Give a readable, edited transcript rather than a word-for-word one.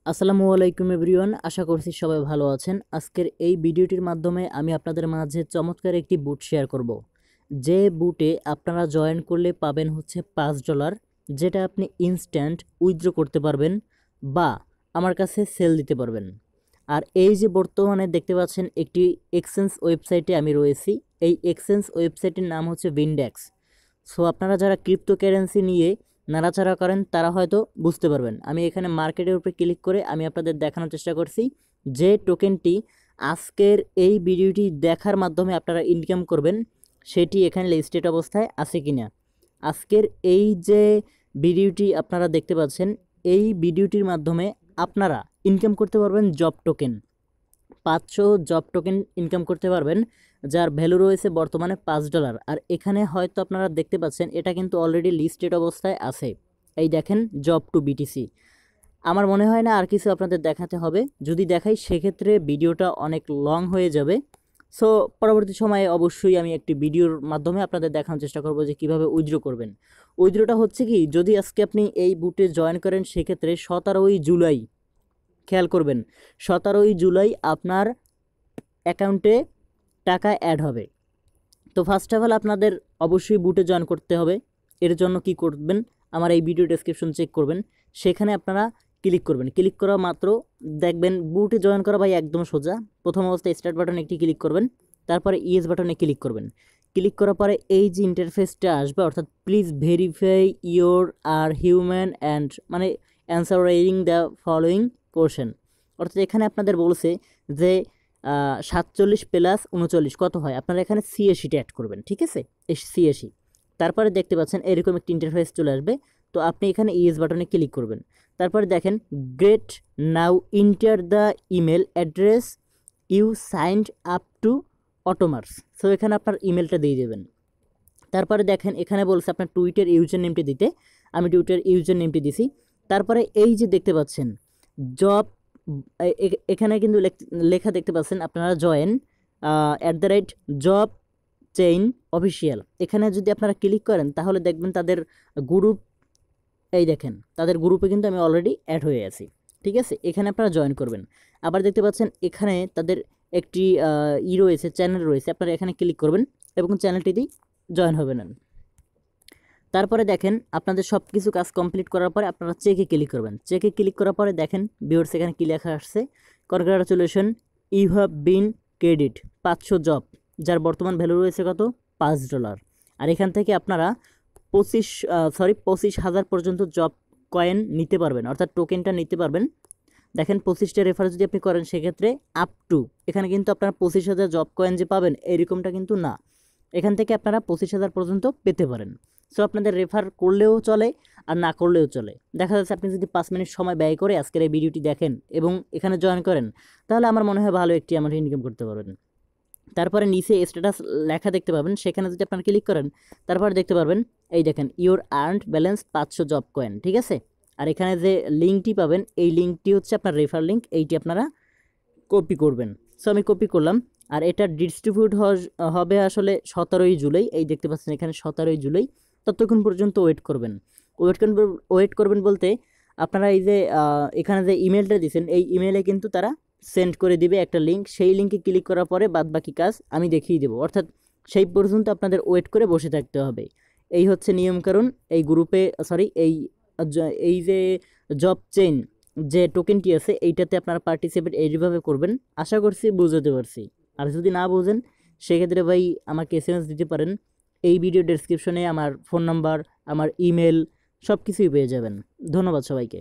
আসসালামু আলাইকুম এভরিওয়ান, আশা করছি সবাই ভালো আছেন। আজকের এই ভিডিওটির মাধ্যমে আমি আপনাদের মাঝে চমৎকার একটি বুট শেয়ার করব, যে বুটে আপনারা জয়েন করলে পাবেন হচ্ছে $5, যেটা আপনি ইনস্ট্যান্ট উইথড্র করতে পারবেন বা আমার কাছে সেল দিতে পারবেন। আর এই যে বর্তমানে দেখতে পাচ্ছেন একটি এক্সচেঞ্জ ওয়েবসাইটে আমি রয়েছি। এই এক্সচেঞ্জ ওয়েবসাইটের নাম হচ্ছে বিনডেক্স। সো আপনারা যারা ক্রিপ্টোকারেন্সি নিয়ে নাড়াচাড়া করেন তারা হয়তো বুঝতে পারবেন। আমি এখানে মার্কেটের উপরে ক্লিক করে আমি আপনাদের দেখানোর চেষ্টা করছি যে টোকেনটি আজকের এই ভিডিওটি দেখার মাধ্যমে আপনারা ইনকাম করবেন সেটি এখানে লিস্টেড অবস্থায় আছে কিনা। আজকের এই যে ভিডিওটি আপনারা দেখতে পাচ্ছেন, এই ভিডিওটির মাধ্যমে আপনারা ইনকাম করতে পারবেন job token. 500 job token income করতে পারবেন, যার ভ্যালু রয়েছে বর্তমানে $5। আর এখানে হয়তো আপনারা দেখতে পাচ্ছেন এটা কিন্তু অলরেডি লিস্টেড অবস্থায় আছে। এই দেখেন জব টু বিটিসি। আমার মনে হয় না আর কিছু আপনাদের দেখাতে হবে। যদি দেখাই সেক্ষেত্রে ভিডিওটা অনেক লং হয়ে যাবে। সো পরবর্তী সময়ে অবশ্যই আমি একটি ভিডিওর মাধ্যমে আপনাদের দেখানোর চেষ্টা করব যে কীভাবে উইথড্র করবেন। উইথড্রটা হচ্ছে কি, যদি আজকে আপনি এই বুটে জয়েন করেন সেক্ষেত্রে 17ই জুলাই, খেয়াল করবেন 17ই জুলাই আপনার অ্যাকাউন্টে টাকা অ্যাড হবে। তো ফার্স্ট অফ অল আপনাদের অবশ্যই বুটে জয়েন করতে হবে। এর জন্য কি করবেন, আমার এই ভিডিও ডেসক্রিপশন চেক করবেন, সেখানে আপনারা ক্লিক করবেন। ক্লিক করা মাত্র দেখবেন বুটে জয়েন করা ভাই একদম সোজা। প্রথম অবস্থায় স্টার্ট বাটনে একটি ক্লিক করবেন, তারপরে ইয়েস বাটনে ক্লিক করবেন। ক্লিক করার পরে এই যে ইন্টারফেসটা আসবে, অর্থাৎ please verify your are human and মানে অ্যান্সারিং দ্য ফলোয়িং কোশ্চেন। অর্থাৎ এখানে আপনাদের বলছে যে 47 প্লাস 39 কত হয়, আপনারা এখানে সিএসিটা অ্যাড করবেন। ঠিক আছে, এই সিএসি। তারপরে দেখতে পাচ্ছেন এরকম একটি ইন্টারফেস চলে আসবে। তো আপনি এখানে ইয়েস বাটনে ক্লিক করবেন। তারপরে দেখেন great, now enter the email address you signed up to Automers. So এখানে আপনার ইমেলটা দিয়ে দেবেন। তারপরে দেখেন এখানে বলছে আপনার টুইটার ইউজার নেমটি দিতে, আমি টুইটার ইউজার নেমটি দিছি। তারপরে এই যে দেখতে পাচ্ছেন জব, এখানে কিন্তু লেখা দেখতে পাচ্ছেন আপনারা জয়েন @জব চেইন অফিসিয়াল। এখানে যদি আপনারা ক্লিক করেন তাহলে দেখবেন তাদের গ্রুপ, এই দেখেন তাদের গ্রুপে কিন্তু আমি অলরেডি অ্যাড হয়ে আছি। ঠিক আছে, এখানে আপনারা জয়েন করবেন। আবার দেখতে পাচ্ছেন এখানে তাদের একটি রয়েছে, চ্যানেল রয়েছে, আপনারা এখানে ক্লিক করবেন এবং চ্যানেলটিতেই জয়েন হবেন। তারপরে দেখেন আপনাদের সব কিছু কাজ কমপ্লিট করার পরে আপনারা চেকে ক্লিক করবেন। চেকে ক্লিক করার পরে দেখেন ভিউয়ার্স এখানে কী লেখা আসছে, congratulation you have been credit 500 জব, যার বর্তমান ভ্যালু রয়েছে কত, $5। আর এখান থেকে আপনারা 25,000 পর্যন্ত জব কয়েন নিতে পারবেন, অর্থাৎ টোকেনটা নিতে পারবেন। দেখেন 25টা রেফার যদি আপনি করেন সেক্ষেত্রে আপ টু, এখানে কিন্তু আপনারা 25,000 জব কয়েন যে পাবেন এরকমটা কিন্তু না, এখান থেকে আপনারা 25,000 পর্যন্ত পেতে পারেন। সো আপনাদের রেফার করলেও চলে আর না করলেও চলে। দেখা যাচ্ছে আপনি যদি 5 মিনিট সময় ব্যয় করে আজকের এই ভিডিওটি দেখেন এবং এখানে জয়েন করেন, তাহলে আমার মনে হয় ভালো একটি অ্যামাউন্ট ইনকাম করতে পারবেন। তারপরে নিচে স্ট্যাটাস লেখা দেখতে পাবেন, সেখানে যদি আপনারা ক্লিক করেন তারপরে দেখতে পারবেন এই দেখেন your earned balance 500 job coin. ঠিক আছে, আর এখানে যে লিঙ্কটি পাবেন এই লিঙ্কটি হচ্ছে আপনার রেফার লিঙ্ক, এইটি আপনারা কপি করবেন। সো আমি কপি করলাম। আর এটা ডিস্ট্রিবিউট হবে আসলে 17ই জুলাই, এই দেখতে পাচ্ছেন এখানে 17ই জুলাই। ততক্ষণ পর্যন্ত ওয়েট করবেন বলতে আপনারা এই যে এখানে যে ইমেলটা দিয়েছেন এই ইমেলে কিন্তু তারা সেন্ড করে দিবে একটা লিঙ্ক, সেই লিঙ্কে ক্লিক করার পরে বাদবাকি কাজ আমি দেখিয়ে দেবো। অর্থাৎ সেই পর্যন্ত আপনাদের ওয়েট করে বসে থাকতে হবে। এই হচ্ছে নিয়মকানুন। এই গ্রুপে এই যে জব চেইন যে টোকেনটি আছে এইটাতে আপনারা পার্টিসিপেট এইভাবে করবেন। আশা করছি বুঝতে পারছি। আর যদি না বোঝেন সেক্ষেত্রে ভাই আমাকে এসএমএস দিতে পারেন। এই ভিডিও ডেসক্রিপশনে আমার ফোন নাম্বার, আমার ইমেল সব কিছুই পেয়ে যাবেন। ধন্যবাদ সবাইকে।